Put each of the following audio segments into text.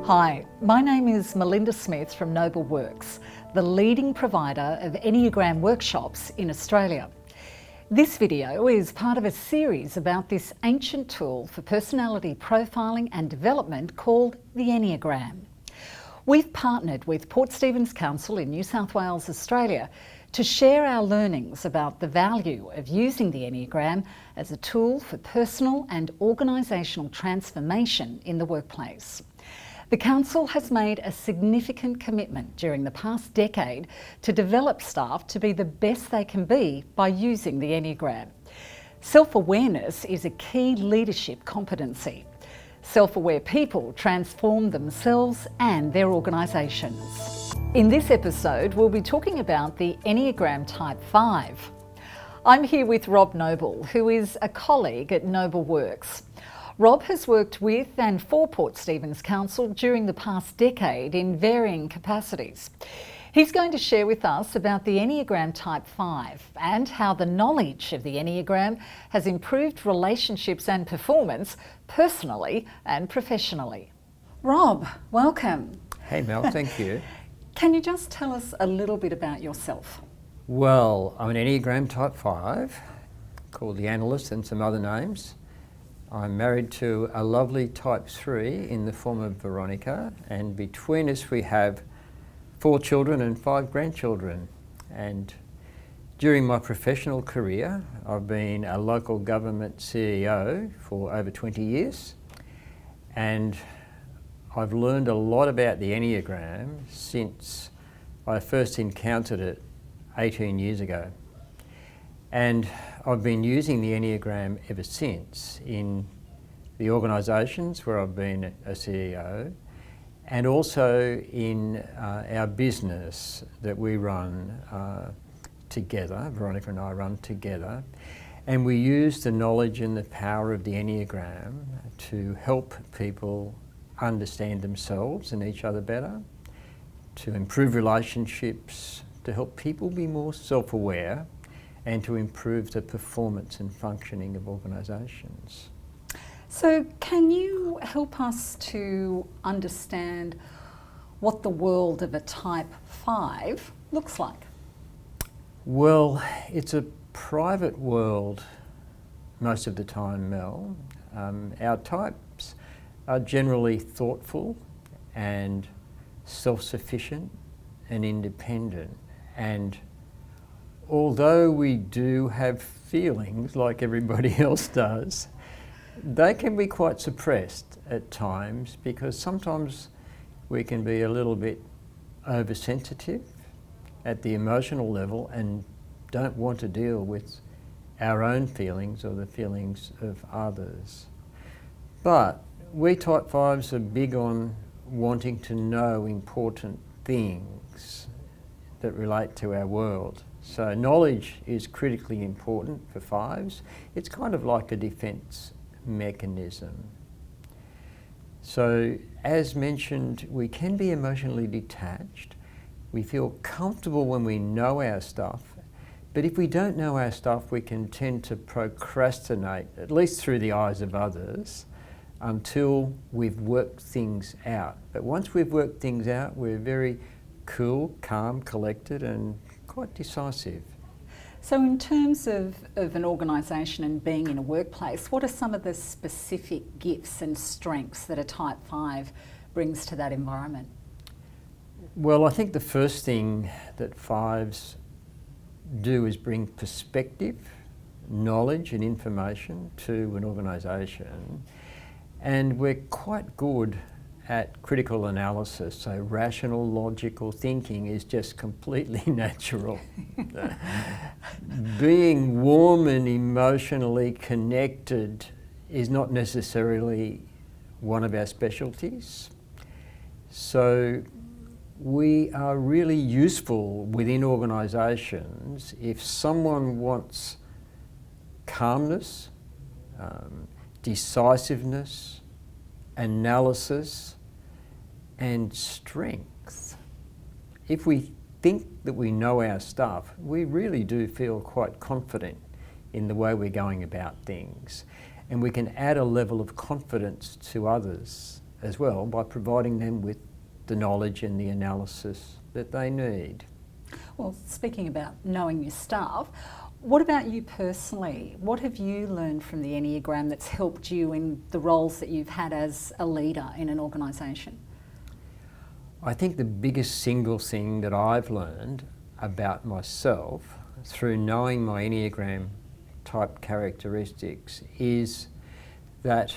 Hi, my name is Melinda Smith from Noble Works, the leading provider of Enneagram workshops in Australia. This video is part of a series about this ancient tool for personality profiling and development called the Enneagram. We've partnered with Port Stephens Council in New South Wales, Australia, to share our learnings about the value of using the Enneagram as a tool for personal and organisational transformation in the workplace. The Council has made a significant commitment during the past decade to develop staff to be the best they can be by using the Enneagram. Self-awareness is a key leadership competency. Self-aware people transform themselves and their organisations. In this episode, we'll be talking about the Enneagram Type 5. I'm here with Rob Noble, who is a colleague at Noble Works. Rob has worked with and for Port Stephens Council during the past decade in varying capacities. He's going to share with us about the Enneagram Type 5 and how the knowledge of the Enneagram has improved relationships and performance personally and professionally. Rob, welcome. Hey Mel, thank you. Can you just tell us a little bit about yourself? Well, I'm an Enneagram Type 5, called the Analyst and some other names. I'm married to a lovely Type 3 in the form of Veronica, and between us we have 4 children and 5 grandchildren. And during my professional career, I've been a local government CEO for over 20 years, and I've learned a lot about the Enneagram since I first encountered it 18 years ago. And I've been using the Enneagram ever since in the organisations where I've been a CEO, and also in our business that we run together. Veronica and I run together, and we use the knowledge and the power of the Enneagram to help people understand themselves and each other better, to improve relationships, to help people be more self-aware, and to improve the performance and functioning of organisations. So can you help us to understand what the world of a Type 5 looks like? Well, it's a private world most of the time, Mel. Our types are generally thoughtful and self-sufficient and independent, and although we do have feelings like everybody else does, they can be quite suppressed at times because sometimes we can be a little bit oversensitive at the emotional level and don't want to deal with our own feelings or the feelings of others. But we Type 5s are big on wanting to know important things that relate to our world. So knowledge is critically important for 5s. It's kind of like a defence mechanism. So as mentioned, we can be emotionally detached. We feel comfortable when we know our stuff, but if we don't know our stuff, we can tend to procrastinate, at least through the eyes of others, until we've worked things out. But once we've worked things out, we're very cool, calm, collected, and quite decisive. So in terms of an organisation and being in a workplace, what are some of the specific gifts and strengths that a Type 5 brings to that environment? Well, I think the first thing that 5s do is bring perspective, knowledge and information to an organisation, and we're quite good at critical analysis, so rational, logical thinking is just completely natural. Being warm and emotionally connected is not necessarily one of our specialties. So we are really useful within organisations if someone wants calmness, decisiveness, analysis, and strength. If we think that we know our stuff, we really do feel quite confident in the way we're going about things. And we can add a level of confidence to others as well by providing them with the knowledge and the analysis that they need. Well, speaking about knowing your staff, what about you personally? What have you learned from the Enneagram that's helped you in the roles that you've had as a leader in an organisation? I think the biggest single thing that I've learned about myself through knowing my Enneagram type characteristics is that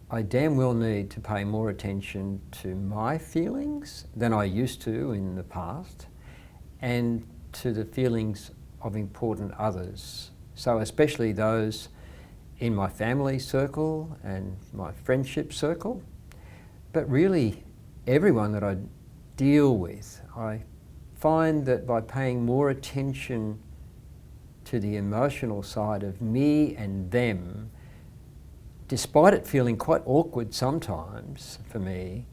I damn well need to pay more attention to my feelings than I used to in the past, and to the feelings of important others. So especially those in my family circle and my friendship circle, but really everyone that I deal with. I find that by paying more attention to the emotional side of me and them, despite it feeling quite awkward sometimes for me,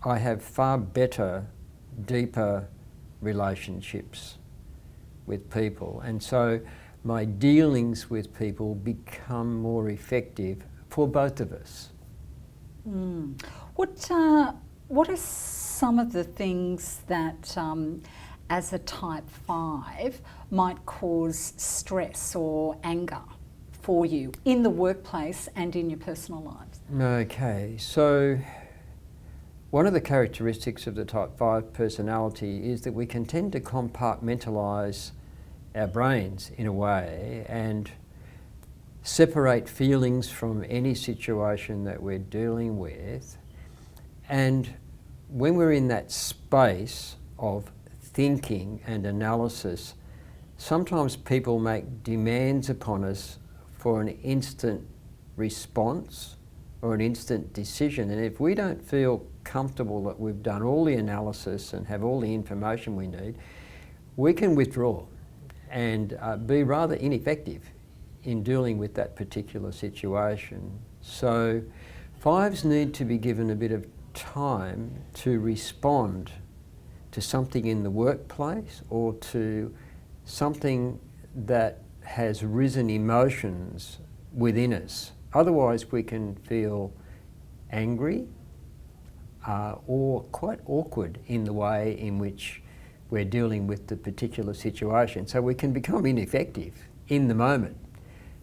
I have far better, deeper relationships with people. And so my dealings with people become more effective for both of us. What are some of the things that as a type 5 might cause stress or anger for you in the workplace and in your personal lives? Okay, so one of the characteristics of the type 5 personality is that we can tend to compartmentalise our brains in a way and separate feelings from any situation that we're dealing with. And when we're in that space of thinking and analysis, sometimes people make demands upon us for an instant response or an instant decision. And if we don't feel comfortable that we've done all the analysis and have all the information we need, we can withdraw and be rather ineffective in dealing with that particular situation. So 5s need to be given a bit of time to respond to something in the workplace or to something that has risen emotions within us. Otherwise we can feel angry or quite awkward in the way in which we're dealing with the particular situation. So we can become ineffective in the moment.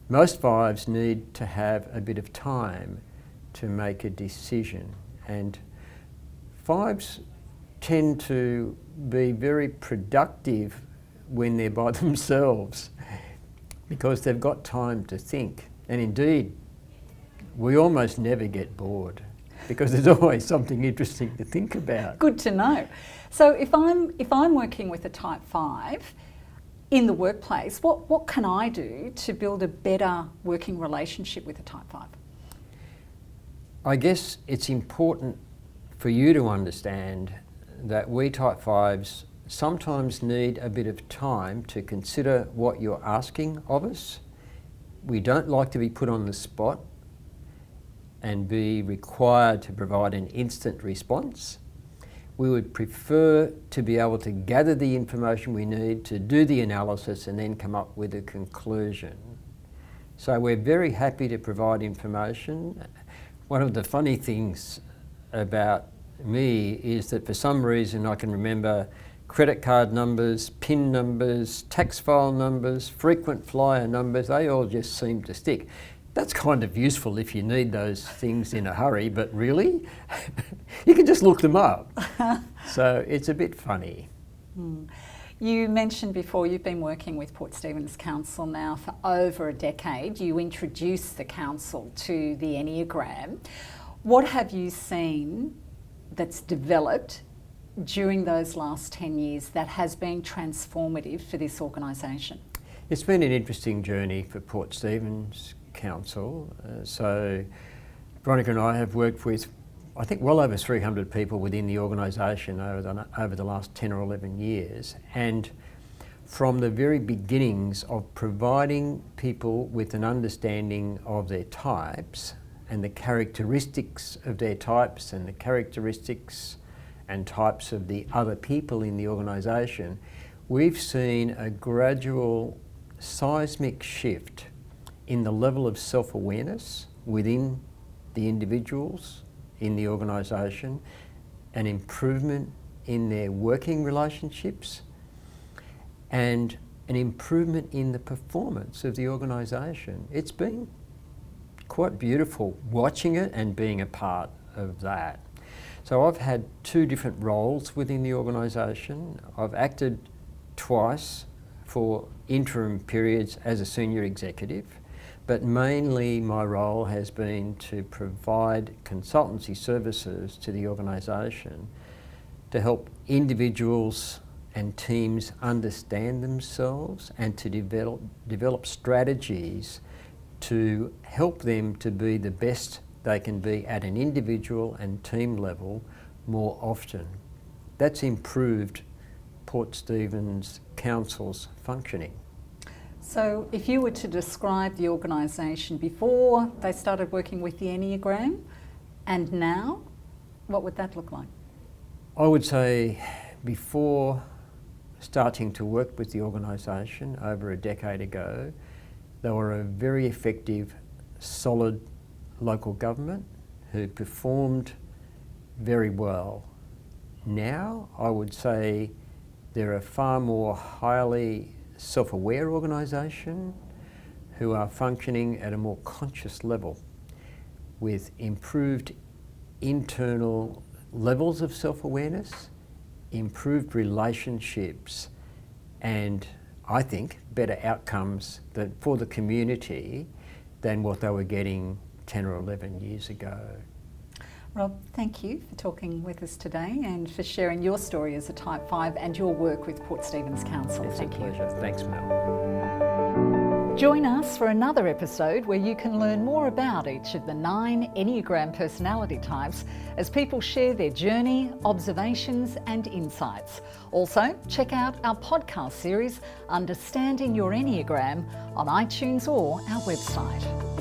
Most 5s need to have a bit of time to make a decision, and 5s tend to be very productive when they're by themselves because they've got time to think. And indeed, we almost never get bored because there's always something interesting to think about. Good to know. So if I'm working with a type 5 in the workplace, what can I do to build a better working relationship with a type 5? I guess it's important for you to understand that we type 5s sometimes need a bit of time to consider what you're asking of us. We don't like to be put on the spot and be required to provide an instant response. We would prefer to be able to gather the information we need to do the analysis and then come up with a conclusion. So we're very happy to provide information. One of the funny things about me is that for some reason I can remember credit card numbers, PIN numbers, tax file numbers, frequent flyer numbers. They all just seem to stick. That's kind of useful if you need those things in a hurry, but really, you can just look them up. So it's a bit funny. You mentioned before you've been working with Port Stephens Council now for over a decade. You introduced the council to the Enneagram. What have you seen that's developed during those last 10 years that has been transformative for this organisation? It's been an interesting journey for Port Stephens Council. So Veronica and I have worked with, I think, well over 300 people within the organisation over the last 10 or 11 years. And from the very beginnings of providing people with an understanding of their types and the characteristics of their types and the characteristics and types of the other people in the organisation, we've seen a gradual seismic shift in the level of self-awareness within the individuals in the organisation, an improvement in their working relationships, and an improvement in the performance of the organisation. It's been quite beautiful watching it and being a part of that. So I've had two different roles within the organisation. I've acted twice for interim periods as a senior executive, but mainly my role has been to provide consultancy services to the organisation to help individuals and teams understand themselves and to develop strategies to help them to be the best they can be at an individual and team level more often. That's improved Port Stephens Council's functioning. So if you were to describe the organisation before they started working with the Enneagram and now, what would that look like? I would say before starting to work with the organisation over a decade ago, they were a very effective, solid local government who performed very well. Now, I would say they're a far more highly self-aware organisation who are functioning at a more conscious level with improved internal levels of self-awareness, improved relationships, and I think better outcomes for the community than what they were getting 10 or 11 years ago. Rob, thank you for talking with us today and for sharing your story as a Type 5 and your work with Port Stephens Council. It's Thank a you. pleasure. Thanks, Mel. Join us for another episode where you can learn more about each of the 9 Enneagram personality types as people share their journey, observations and insights. Also, check out our podcast series, Understanding Your Enneagram, on iTunes or our website.